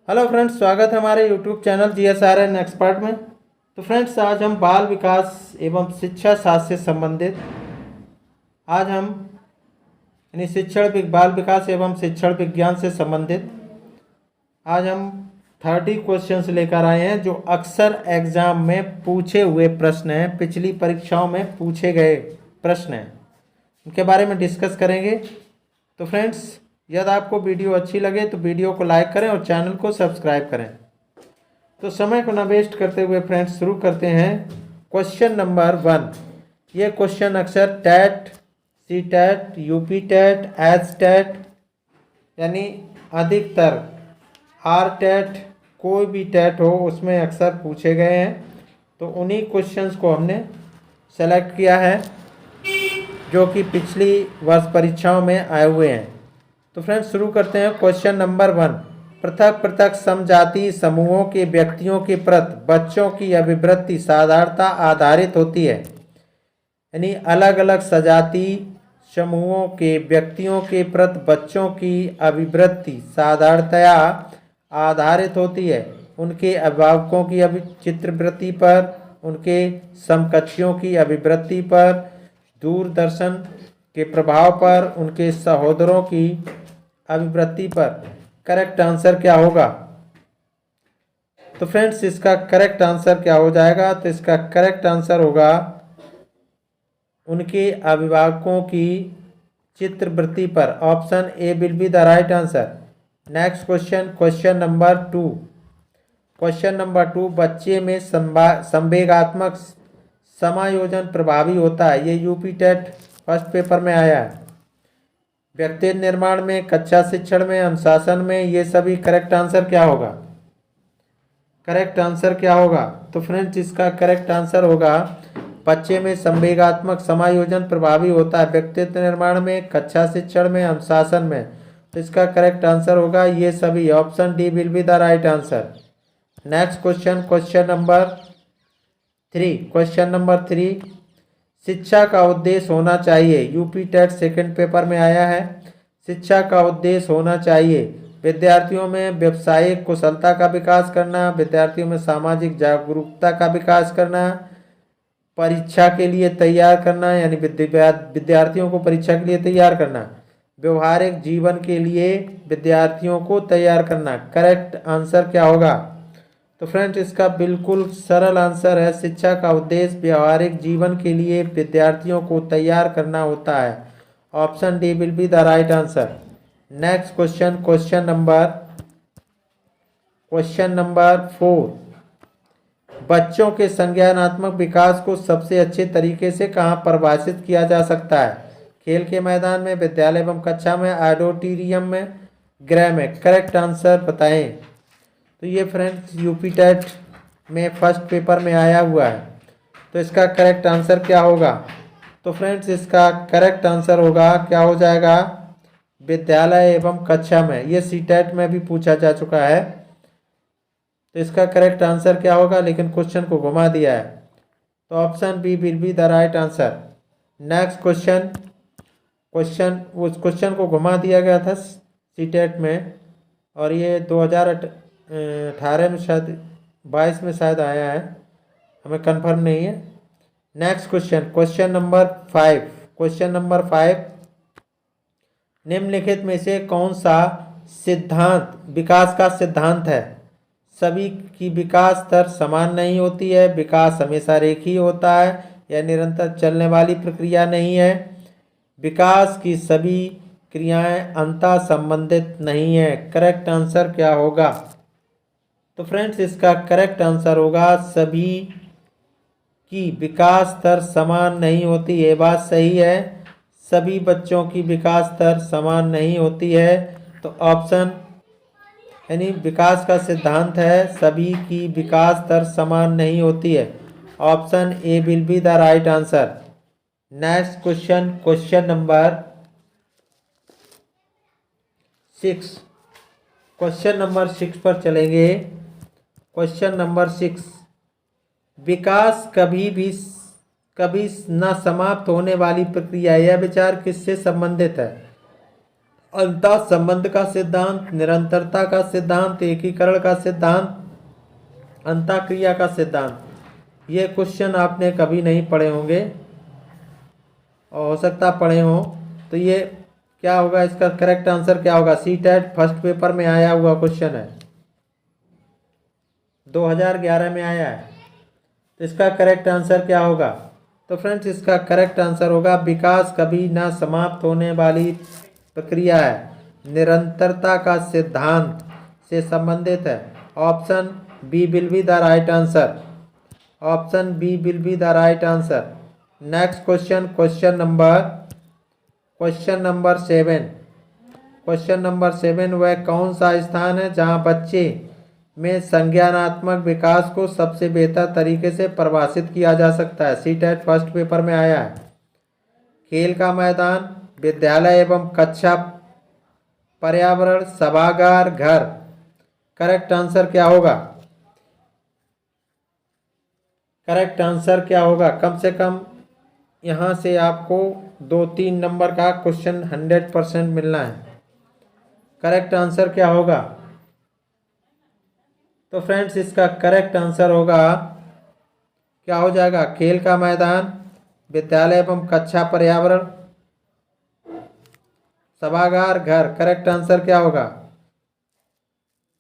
Hello friends, स्वागत है हमारे यूट्यूब चैनल GSRN एक्सपर्ट में। तो फ्रेंड्स, आज हम बाल विकास एवं शिक्षा शास्त्र से संबंधित आज हम बाल विकास एवं शिक्षण विज्ञान से संबंधित आज हम 30 क्वेश्चंस लेकर आए हैं जो अक्सर एग्जाम में पूछे हुए प्रश्न हैं, पिछली परीक्षाओं में पूछे गए प्रश्न हैं, उनके बारे में डिस्कस करेंगे। तो फ्रेंड्स, यदि आपको वीडियो अच्छी लगे तो वीडियो को लाइक करें और चैनल को सब्सक्राइब करें। तो समय को ना वेस्ट करते हुए फ्रेंड्स शुरू करते हैं। Question number 1। ये क्वेश्चन अक्सर TET, C TET, UP TET, H TET यानी अधिकतर आर टैट, कोई भी टैट हो उसमें अक्सर पूछे गए हैं। तो उन्हीं क्वेश्चंस को हमने सेलेक्ट किया है जो कि पिछली वर्ष परीक्षाओं में आए हुए हैं। तो फ्रेंड्स, शुरू करते हैं। Question number 1। पृथक पृथक समजातीय समूहों के व्यक्तियों के प्रति बच्चों की अभिवृत्ति साधारणता आधारित होती है, यानी अलग अलग सजातीय समूहों के व्यक्तियों के प्रति बच्चों की अभिवृत्ति साधारणतया आधारित होती है उनके अभिभावकों की चित्रवृत्ति पर, उनके समकक्षियों की अभिवृत्ति पर, दूरदर्शन के प्रभाव पर, उनके सहोदरों की अभिवृत्ति पर। करेक्ट आंसर क्या होगा? तो फ्रेंड्स, इसका करेक्ट आंसर क्या हो जाएगा? तो इसका करेक्ट आंसर होगा उनके अभिभावकों की चित्रवृत्ति पर। Option A will be the right answer. Next question, question number 2। Question number 2। बच्चे में संवेगात्मक समायोजन प्रभावी होता है। ये यूपी टेट फर्स्ट पेपर में आया है। व्यक्तित्व निर्माण में, कक्षा शिक्षण में, अनुशासन में, ये सभी करेक्ट आंसर क्या होगा? करेक्ट आंसर क्या होगा? तो फ्रेंड्स, इसका करेक्ट आंसर होगा बच्चे में संवेगात्मक समायोजन प्रभावी होता है व्यक्तित्व निर्माण में, कक्षा शिक्षण में, अनुशासन में। तो इसका करेक्ट आंसर होगा ये सभी। Option D will be the right answer. Next question, question number 3। Question number 3। शिक्षा का उद्देश्य होना चाहिए। यूपी टेट सेकंड पेपर में आया है। शिक्षा का उद्देश्य होना चाहिए विद्यार्थियों में व्यावसायिक कुशलता का विकास करना, विद्यार्थियों में सामाजिक जागरूकता का विकास करना, परीक्षा के लिए तैयार करना यानी विद्यार्थियों को परीक्षा के लिए तैयार करना, व्यवहारिक जीवन के लिए विद्यार्थियों को तैयार करना। करेक्ट आंसर क्या होगा? तो फ्रेंड्स, इसका बिल्कुल सरल आंसर है शिक्षा का उद्देश्य व्यवहारिक जीवन के लिए विद्यार्थियों को तैयार करना होता है। Option D will be the right answer. Next question, question number 4। बच्चों के संज्ञानात्मक विकास को सबसे अच्छे तरीके से कहाँ परिभाषित किया जा सकता है? खेल के मैदान में, विद्यालय एवं कक्षा में, ऑडिटोरियम में, गृह में। करेक्ट आंसर बताएं। तो ये फ्रेंड्स यूपी टेट में फर्स्ट पेपर में आया हुआ है। तो इसका करेक्ट आंसर क्या होगा? तो फ्रेंड्स, इसका करेक्ट आंसर होगा क्या हो जाएगा? विद्यालय एवं कक्षा में। ये सी टेट में भी पूछा जा चुका है। तो इसका करेक्ट आंसर क्या होगा? लेकिन क्वेश्चन को घुमा दिया है। तो option B will be the right answer. Next उस क्वेश्चन को घुमा दिया गया था सी टेट में, और ये 2018 में शायद 22 में शायद आया है, हमें कंफर्म नहीं है। Next question, question number 5। Question number 5। निम्नलिखित में से कौन सा सिद्धांत विकास का सिद्धांत है? सभी की विकास दर समान नहीं होती है, विकास हमेशा रेखीय होता है, यह निरंतर चलने वाली प्रक्रिया नहीं है, विकास की सभी क्रियाएं अंतः संबंधित नहीं है। करेक्ट आंसर क्या होगा? तो फ्रेंड्स, इसका करेक्ट आंसर होगा सभी की विकास दर समान नहीं होती। ये बात सही है, सभी बच्चों की विकास दर समान नहीं होती है। तो ऑप्शन यानी विकास का सिद्धांत है सभी की विकास दर समान नहीं होती है। Option A will be the right answer. Next question, question number 6। Question number 6 पर चलेंगे। Question number 6। विकास कभी न समाप्त होने वाली प्रक्रिया। यह विचार किससे संबंधित है? अंतः संबंध का सिद्धांत, निरंतरता का सिद्धांत, एकीकरण का सिद्धांत, अंतःक्रिया का सिद्धांत। ये क्वेश्चन आपने कभी नहीं पढ़े होंगे और हो सकता पढ़े हों। तो ये क्या होगा, इसका करेक्ट आंसर क्या होगा? सीटेट फर्स्ट पेपर में आया हुआ क्वेश्चन है, 2011 में आया है। तो इसका करेक्ट आंसर क्या होगा? तो फ्रेंड्स इसका करेक्ट आंसर होगा विकास कभी ना समाप्त होने वाली प्रक्रिया है, निरंतरता का सिद्धांत से संबंधित है। Option B will be the right answer. Option B will be the right answer. Next question, question number 7। Question number 7, वह कौन सा स्थान है जहां बच्चे में संज्ञानात्मक विकास को सबसे बेहतर तरीके से परिभाषित किया जा सकता है? सीटेट फर्स्ट पेपर में आया है। खेल का मैदान, विद्यालय एवं कक्षा, पर्यावरण, सभागार, घर। करेक्ट आंसर क्या होगा? करेक्ट आंसर क्या होगा? कम से कम यहाँ से आपको 2-3 नंबर का क्वेश्चन 100% मिलना है। करेक्ट आंसर क्या होगा? तो फ्रेंड्स इसका करेक्ट आंसर होगा, क्या हो जाएगा? खेल का मैदान, विद्यालय एवं कक्षा, पर्यावरण, सभागार, घर। करेक्ट आंसर क्या होगा?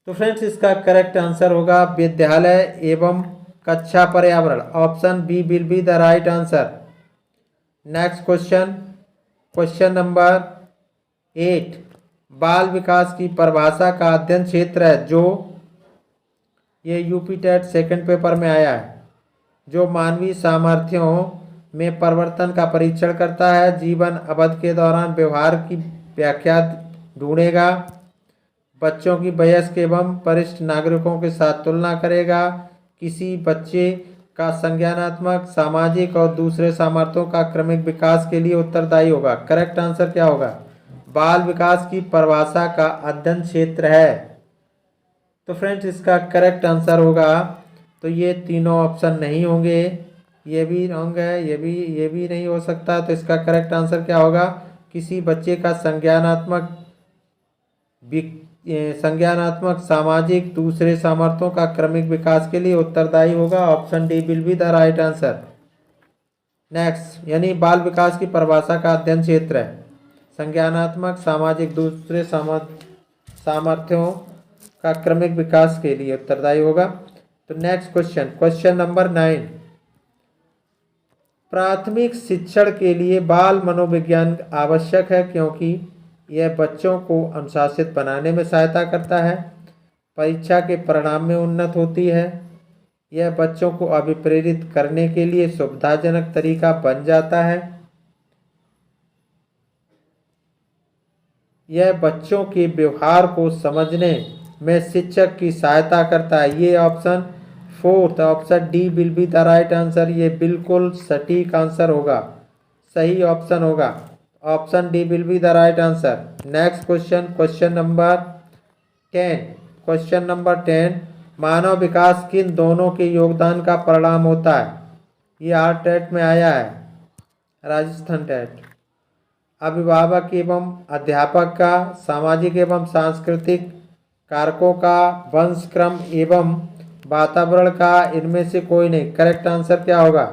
तो फ्रेंड्स इसका करेक्ट आंसर होगा विद्यालय एवं कक्षा, पर्यावरण। Option B will be the right answer. Next question, question number 8, बाल विकास की परिभाषा का अध्ययन क्षेत्र है जो, ये यूपी टेट सेकंड पेपर में आया है, जो मानवीय सामर्थ्यों में परिवर्तन का परीक्षण करता है, जीवन अवधि के दौरान व्यवहार की व्याख्या ढूंढेगा, बच्चों की वयस्क एवं वरिष्ठ नागरिकों के साथ तुलना करेगा, किसी बच्चे का संज्ञानात्मक, सामाजिक और दूसरे सामर्थ्यों का क्रमिक विकास के लिए उत्तरदायी होगा। करेक्ट आंसर क्या होगा? बाल विकास की परिभाषा का अध्ययन क्षेत्र है। तो फ्रेंड्स इसका करेक्ट आंसर होगा, तो ये तीनों ऑप्शन नहीं होंगे, ये भी रॉन्ग है, ये भी नहीं हो सकता। तो इसका करेक्ट आंसर क्या होगा? किसी बच्चे का संज्ञानात्मक, सामाजिक, दूसरे सामर्थ्यों का क्रमिक विकास के लिए उत्तरदायी होगा। Option D will be the right answer. Next, यानी बाल विकास की परिभाषा का अध्ययन क्षेत्र है संज्ञानात्मक, सामाजिक, दूसरे सामर्थ्यों का क्रमिक विकास के लिए उत्तरदायी होगा। तो नेक्स्ट क्वेश्चन, क्वेश्चन नंबर 9, प्राथमिक शिक्षण के लिए बाल मनोविज्ञान आवश्यक है क्योंकि यह बच्चों को अनुशासित बनाने में सहायता करता है, परीक्षा के परिणाम में उन्नत होती है, यह बच्चों को अभिप्रेरित करने के लिए सुविधाजनक तरीका बन जाता है, यह बच्चों के व्यवहार को समझने में शिक्षक की सहायता करता है। ये option 4, option D will be the right answer. ये बिल्कुल सटीक आंसर होगा, सही ऑप्शन होगा। Option D will be the right answer. Next question, question number 10। Question number 10, मानव विकास किन दोनों के योगदान का परिणाम होता है? ये आर टेट में आया है, राजस्थान टेट। अभिभावक एवं अध्यापक का, सामाजिक एवं सांस्कृतिक कारकों का, वंशक्रम एवं वातावरण का, इनमें से कोई नहीं। करेक्ट आंसर क्या होगा?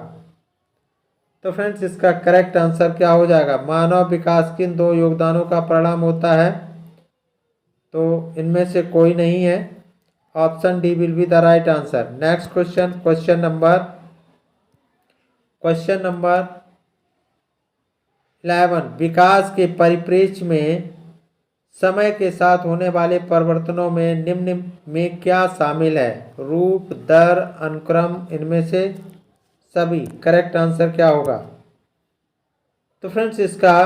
तो फ्रेंड्स इसका करेक्ट आंसर क्या हो जाएगा? मानव विकास किन दो योगदानों का परिणाम होता है? तो इनमें से कोई नहीं है। Option D will be the right answer. Next question, question number 11, विकास के परिप्रेक्ष्य में समय के साथ होने वाले परिवर्तनों में निम्न में क्या शामिल है? रूप, दर, अनुक्रम, इनमें से सभी। करेक्ट आंसर क्या होगा? तो फ्रेंड्स इसका,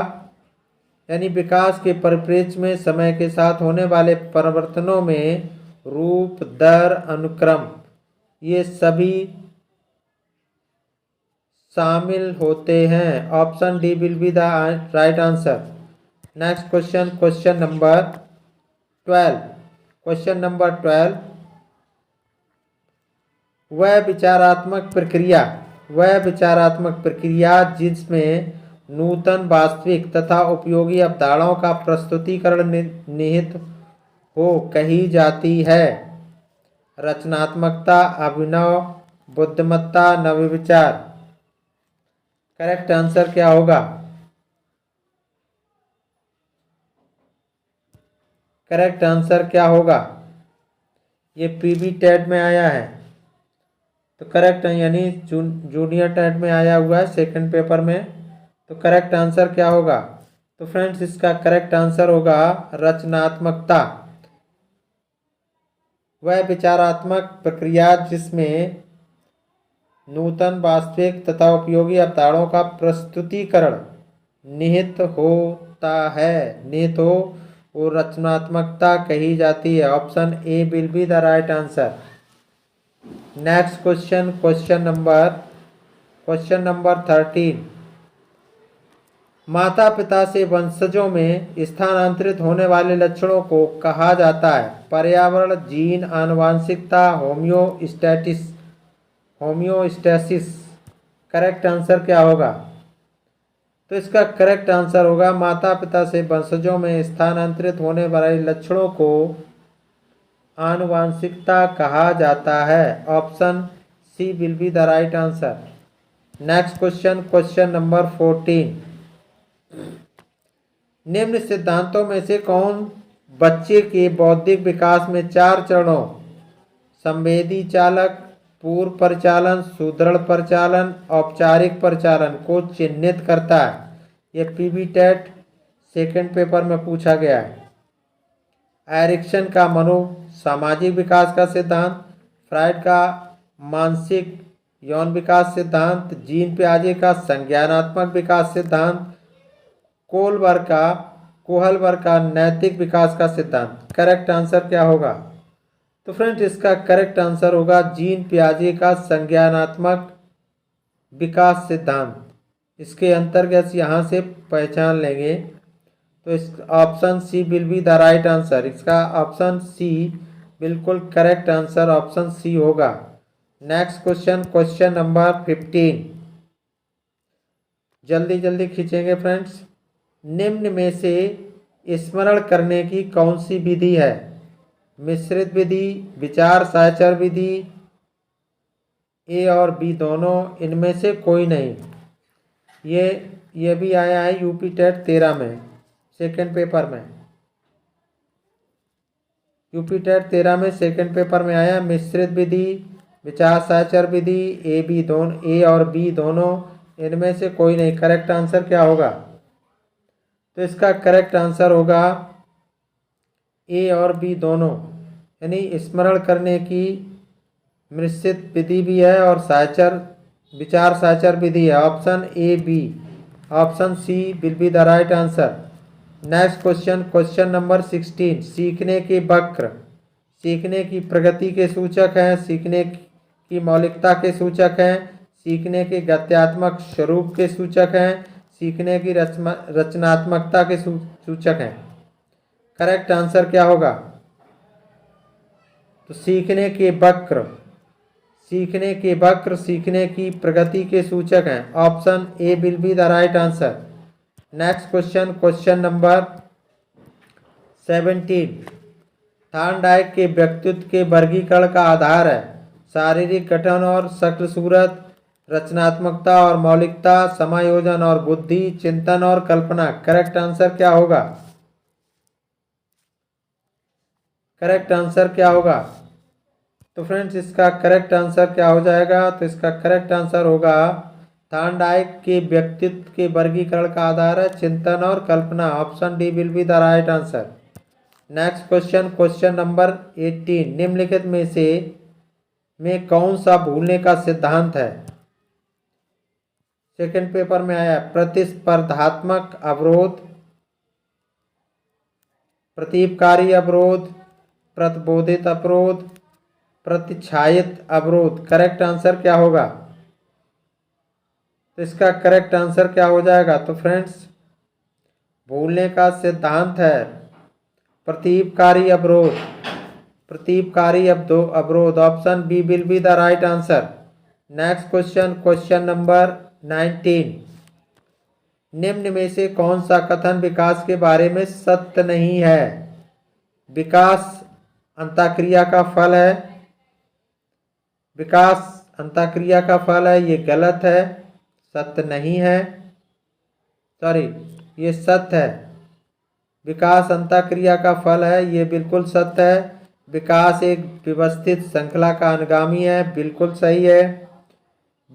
यानी विकास के परिप्रेक्ष्य में समय के साथ होने वाले परिवर्तनों में रूप, दर, अनुक्रम, ये सभी शामिल होते हैं। Option D will be the right answer. Next question, question number 12। Question number 12, वह विचारात्मक प्रक्रिया जिसमें नूतन वास्तविक तथा उपयोगी अवधारणाओं का प्रस्तुतिकरण निहित हो कही जाती है। रचनात्मकता, अभिनव, बुद्धिमत्ता, नवविचार। करेक्ट आंसर क्या होगा? करेक्ट आंसर क्या होगा? ये पीबी टेट में आया है, तो करेक्ट यानी जूनियर टेट में आया हुआ है सेकंड पेपर में। तो करेक्ट आंसर क्या होगा? तो फ्रेंड्स इसका करेक्ट आंसर होगा रचनात्मकता। वह विचारात्मक प्रक्रिया जिसमें नूतन, वास्तविक तथा उपयोगी अवधारणाओं का प्रस्तुतिकरण निहित होता है, निहित हो, वो रचनात्मकता कही जाती है। Option A will be the right answer. Next question, question number 13। माता पिता से वंशजों में स्थानांतरित होने वाले लक्षणों को कहा जाता है? पर्यावरण, जीन, आनुवांशिकता, होम्योस्टैसिस। करेक्ट आंसर क्या होगा? तो इसका करेक्ट आंसर होगा माता पिता से वंशजों में स्थानांतरित होने वाले लक्षणों को आनुवांशिकता कहा जाता है। Option C will be the right answer. Next question, question number 14। निम्न सिद्धांतों में से कौन बच्चे के बौद्धिक विकास में 4 चरणों संवेदी चालक, पूर्व परिचालन, सुदृढ़ परिचालन, औपचारिक परिचालन को चिन्हित करता है? यह पीबी टेट सेकेंड पेपर में पूछा गया है। एरिक्सन का सामाजिक विकास का सिद्धांत, फ्राइड का मानसिक यौन विकास सिद्धांत, जीन पियाजे का संज्ञानात्मक विकास सिद्धांत, कोहलबर का नैतिक विकास का सिद्धांत। करेक्ट आंसर क्या होगा? तो फ्रेंड्स इसका करेक्ट आंसर होगा जीन पियाजे का संज्ञानात्मक विकास सिद्धांत। इसके अंतर्गत यहाँ से पहचान लेंगे, तो इस option C will be the right answer. इसका ऑप्शन सी बिल्कुल करेक्ट आंसर ऑप्शन सी होगा। Next question, question number 15। जल्दी जल्दी खींचेंगे फ्रेंड्स। निम्न में से स्मरण करने की कौन सी विधि है? मिश्रित विधि, विचार साचर विधि, ए और बी दोनों, इनमें से कोई नहीं। ये भी आया है यूपी टेट 13 में सेकंड पेपर में। यूपी टेट 13 में सेकंड पेपर में आया मिश्रित विधि, विचार साचर विधि, ए और बी दोनों, इनमें से कोई नहीं। करेक्ट आंसर क्या होगा? तो इसका करेक्ट आंसर होगा ए और बी दोनों, यानी स्मरण करने की मिश्रित विधि भी है और विचार साचर विधि है। Option A B, option C will be the right answer. Next question, question number 16। सीखने के वक्र सीखने की प्रगति के सूचक हैं, सीखने की मौलिकता के सूचक हैं, सीखने के गत्यात्मक स्वरूप के सूचक हैं, सीखने की रचनात्मकता के सूचक हैं। करेक्ट आंसर क्या होगा? तो सीखने के वक्र सीखने की प्रगति के सूचक हैं। Option A will be the right answer. Next question, question number 17। Thorndike के व्यक्तित्व के वर्गीकरण का आधार है शारीरिक गठन और शक्ल सूरत, रचनात्मकता और मौलिकता, समायोजन और बुद्धि, चिंतन और कल्पना। करेक्ट आंसर क्या होगा? करेक्ट आंसर क्या होगा? तो फ्रेंड्स इसका करेक्ट आंसर क्या हो जाएगा? तो इसका करेक्ट आंसर होगा थॉर्नडाइक के व्यक्तित्व के वर्गीकरण का आधार है चिंतन और कल्पना। Option D will be the right answer. Next question, question number 18। निम्नलिखित में कौन सा भूलने का सिद्धांत है? सेकंड पेपर में आया प्रतिस्पर्धात्मक अवरोध, प्रतीपकारी अवरोध, प्रतिबोधित अवरोध, प्रतिच्छायित अवरोध। करेक्ट आंसर क्या होगा? तो इसका करेक्ट आंसर क्या हो जाएगा? तो फ्रेंड्स भूलने का सिद्धांत है प्रतीपकारी अवरोध। Option B will be the right answer. Next question, question number 19। निम्न में से कौन सा कथन विकास के बारे में सत्य नहीं है? विकास अंतःक्रिया का फल है, विकास अंतःक्रिया का फल है, ये गलत है, सत्य नहीं है। सॉरी, ये सत्य है। विकास अंतःक्रिया का फल है, ये बिल्कुल सत्य है। विकास एक व्यवस्थित श्रृंखला का अनुगामी है, बिल्कुल सही है।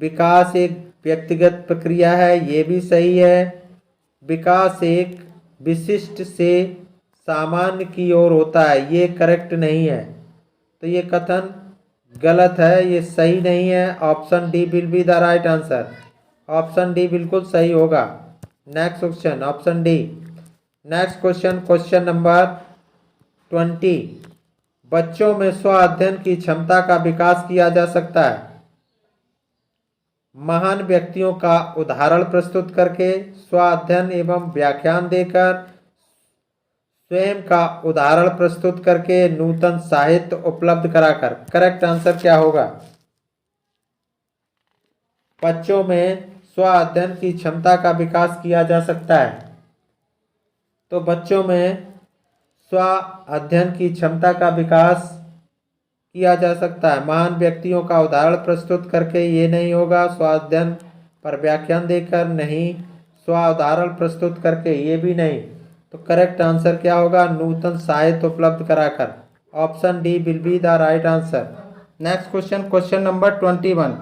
विकास एक व्यक्तिगत प्रक्रिया है, ये भी सही है। विकास एक विशिष्ट से सामान्य की ओर होता है, ये करेक्ट नहीं है। तो ये कथन गलत है, ये सही नहीं है। Option D will be the right answer. Option D बिल्कुल सही होगा। Next question, option D. Next question, question number 20। बच्चों में स्व अध्ययन की क्षमता का विकास किया जा सकता है महान व्यक्तियों का उदाहरण प्रस्तुत करके, स्व अध्ययन एवं व्याख्यान देकर, स्वयं का उदाहरण प्रस्तुत करके, नूतन साहित्य उपलब्ध कराकर। करेक्ट आंसर क्या होगा? बच्चों में स्व अध्ययन की क्षमता का विकास किया जा सकता है। तो बच्चों में स्व अध्ययन की क्षमता का विकास किया जा सकता है महान व्यक्तियों का उदाहरण प्रस्तुत करके, ये नहीं होगा। स्व अध्ययन पर व्याख्यान देकर नहीं, स्व उदाहरण प्रस्तुत करके, ये भी नहीं। तो करेक्ट आंसर क्या होगा? नूतन साहित्य उपलब्ध कराकर। Option D will be the right answer. Next question, question number 21।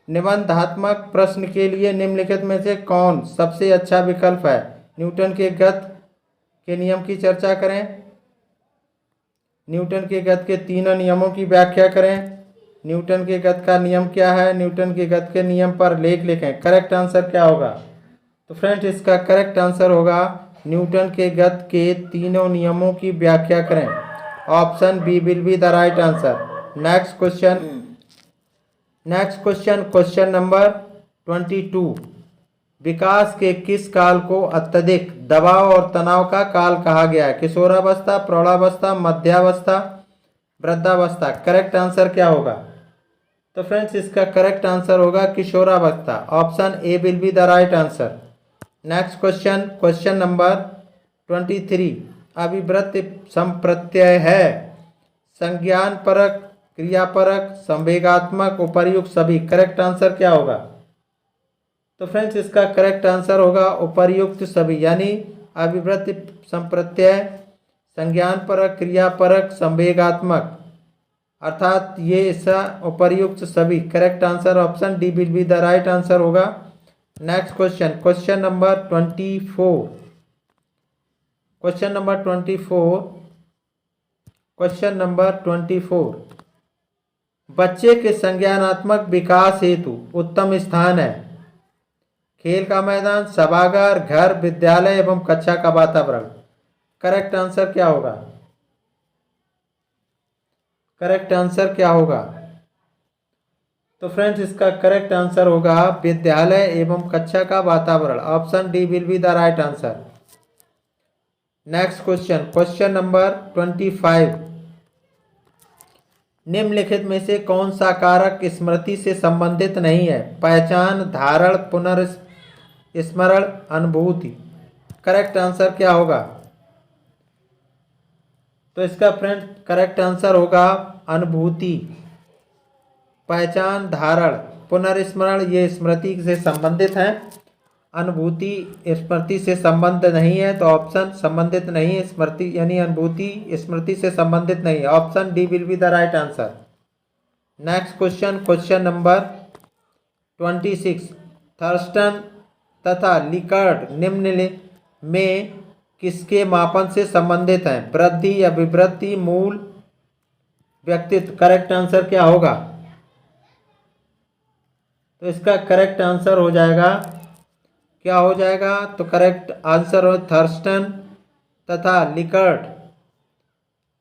निबंधात्मक प्रश्न के लिए निम्नलिखित में से कौन सबसे अच्छा विकल्प है? न्यूटन के गति के नियम की चर्चा करें, न्यूटन के गति के तीनों नियमों की व्याख्या करें, न्यूटन के गति का नियम क्या है, न्यूटन के गति के नियम पर लेख लिखें। करेक्ट आंसर क्या होगा? तो फ्रेंड्स, इसका करेक्ट आंसर होगा न्यूटन के गति के तीनों नियमों की व्याख्या करें। Option B will be the right answer. Next question, next question, question number 22। विकास के किस काल को अत्यधिक दबाव और तनाव का काल कहा गया है? किशोरावस्था, प्रौढ़ावस्था, मध्यावस्था, वृद्धावस्था। करेक्ट आंसर क्या होगा? तो फ्रेंड्स, इसका करेक्ट आंसर होगा किशोरावस्था। Option A will be the right answer. Next question, question number 23। अभिवृत्ति संप्रत्यय है संज्ञान परक, क्रियापरक, संवेगात्मक, उपर्युक्त सभी। करेक्ट आंसर क्या होगा? तो फ्रेंड्स, इसका करेक्ट आंसर होगा उपर्युक्त सभी, यानी अभिवृत्ति संप्रत्यय संज्ञान परक, क्रियापरक, संवेगात्मक, अर्थात ये ऐसा उपर्युक्त सभी। Correct answer option D will be the right answer होगा। Next question, question number 24। Question number 24, question number 24। बच्चे के संज्ञानात्मक विकास हेतु उत्तम स्थान है? खेल का मैदान, सभागार, घर, विद्यालय एवं कक्षा का वातावरण। करेक्ट आंसर क्या होगा? करेक्ट आंसर क्या होगा? तो फ्रेंड्स, इसका करेक्ट आंसर होगा विद्यालय एवं कक्षा का वातावरण। Option D will be the right answer. Next question, question number 25। निम्नलिखित में से कौन सा कारक स्मृति से संबंधित नहीं है? पहचान, धारण, पुनर्स्मरण, अनुभूति। करेक्ट आंसर क्या होगा? तो इसका फ्रेंड करेक्ट आंसर होगा अनुभूति। पहचान, धारण, पुनर्स्मरण ये स्मृति से संबंधित हैं, अनुभूति स्मृति से संबंध नहीं है। तो ऑप्शन संबंधित नहीं है, स्मृति यानी अनुभूति स्मृति से संबंधित नहीं है। Option D will be the right answer. Next question, question number 26। Thurston तथा लिकर्ट निम्न में किसके मापन से संबंधित हैं? वृद्धि, अभिवृद्धि, मूल, व्यक्तित्व। करेक्ट आंसर क्या होगा? तो इसका करेक्ट आंसर हो जाएगा, क्या हो जाएगा? तो करेक्ट आंसर हो थर्स्टन तथा लिकर्ट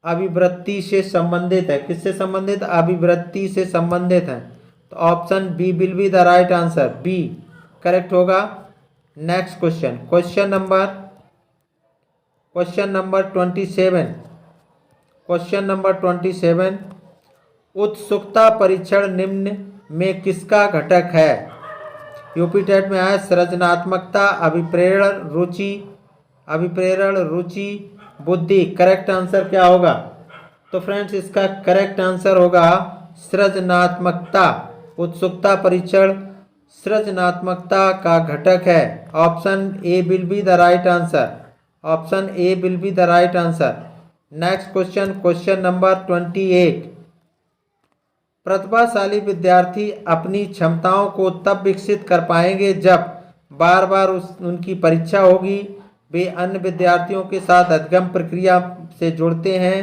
अभिवृत्ति से संबंधित है। किससे संबंधित? अभिवृत्ति से संबंधित है। तो option B will be the right answer. B correct होगा। Next question, question number 27। Question number 27। उत्सुकता परीक्षण निम्न में किसका घटक है? यूपी टेट में आया सृजनात्मकता, अभिप्रेरण, रुचि, बुद्धि। करेक्ट आंसर क्या होगा? तो फ्रेंड्स इसका करेक्ट आंसर होगा सृजनात्मकता। उत्सुकता परीक्षण सृजनात्मकता का घटक है। Option A will be the right answer. Option A will be the right answer. Next question, question number 28। प्रतिभाशाली विद्यार्थी अपनी क्षमताओं को तब विकसित कर पाएंगे जब बार बार उनकी परीक्षा होगी, वे अन्य विद्यार्थियों के साथ अधिगम प्रक्रिया से जुड़ते हैं,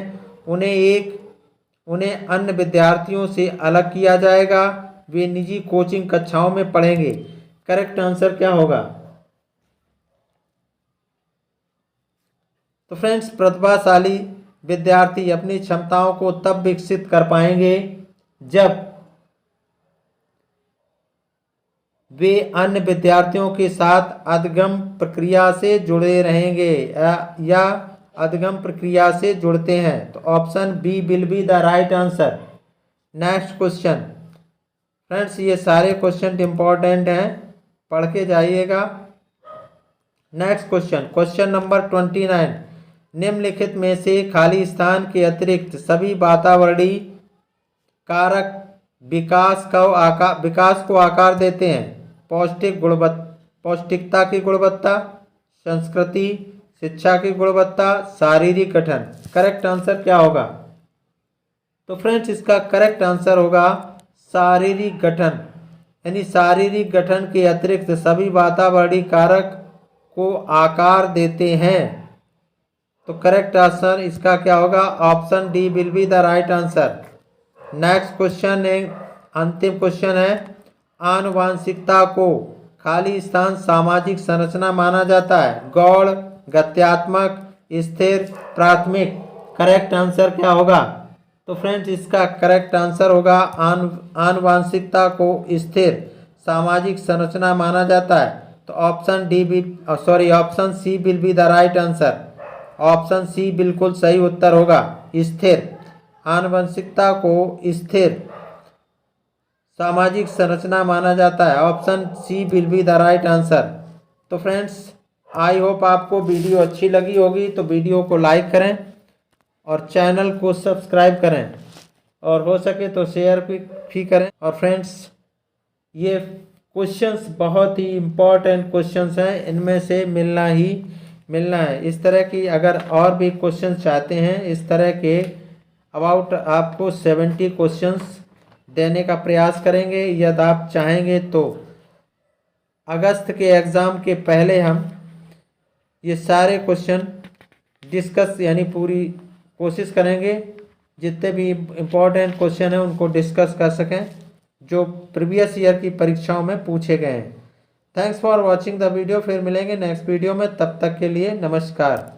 उन्हें अन्य विद्यार्थियों से अलग किया जाएगा, वे निजी कोचिंग कक्षाओं में पढ़ेंगे। करेक्ट आंसर क्या होगा? तो फ्रेंड्स प्रतिभाशाली विद्यार्थी अपनी क्षमताओं को तब विकसित कर पाएंगे जब वे अन्य विद्यार्थियों के साथ अधिगम प्रक्रिया से जुड़े रहेंगे या अधिगम प्रक्रिया से जुड़ते हैं। तो option B will be the right answer. Next question. Friends ये सारे क्वेश्चन इंपॉर्टेंट हैं, पढ़ के जाइएगा। Next question, question number 29। निम्नलिखित में से खाली स्थान के अतिरिक्त सभी वातावरणीय कारक विकास को आकार देते हैं। पौष्टिकता की गुणवत्ता, संस्कृति, शिक्षा की गुणवत्ता, शारीरिक गठन। करेक्ट आंसर क्या होगा? तो फ्रेंड्स इसका करेक्ट आंसर होगा शारीरिक गठन। यानी शारीरिक गठन के अतिरिक्त सभी वातावरणीय कारक को आकार देते हैं। तो करेक्ट आंसर इसका क्या होगा? Option D will be the right answer. Next question है, अंतिम क्वेश्चन है। आनुवांशिकता को खाली स्थान सामाजिक संरचना माना जाता है। गौड़, गत्यात्मक, स्थिर, प्राथमिक। करेक्ट आंसर क्या होगा? तो फ्रेंड्स इसका करेक्ट आंसर होगा आनुवांशिकता को स्थिर सामाजिक संरचना माना जाता है। तो option C will be the right answer. Option C बिल्कुल सही उत्तर होगा। स्थिर आनुवंशिकता को स्थिर सामाजिक संरचना माना जाता है। Option C will be the right answer. तो फ्रेंड्स आई होप आपको वीडियो अच्छी लगी होगी, तो वीडियो को लाइक करें और चैनल को सब्सक्राइब करें और हो सके तो शेयर भी करें। और फ्रेंड्स ये क्वेश्चंस बहुत ही इम्पोर्टेंट क्वेश्चंस हैं, इनमें से मिलना है। इस तरह की अगर और भी क्वेश्चंस चाहते हैं, इस तरह के अबाउट आपको 70 क्वेश्चंस देने का प्रयास करेंगे। यदि आप चाहेंगे तो अगस्त के एग्ज़ाम के पहले हम ये सारे क्वेश्चन डिस्कस यानी पूरी कोशिश करेंगे जितने भी इम्पोर्टेंट क्वेश्चन हैं उनको डिस्कस कर सकें जो प्रीवियस ईयर की परीक्षाओं में पूछे गए हैं। Thanks for watching the video. फिर मिलेंगे नेक्स्ट वीडियो में, तब तक के लिए नमस्कार।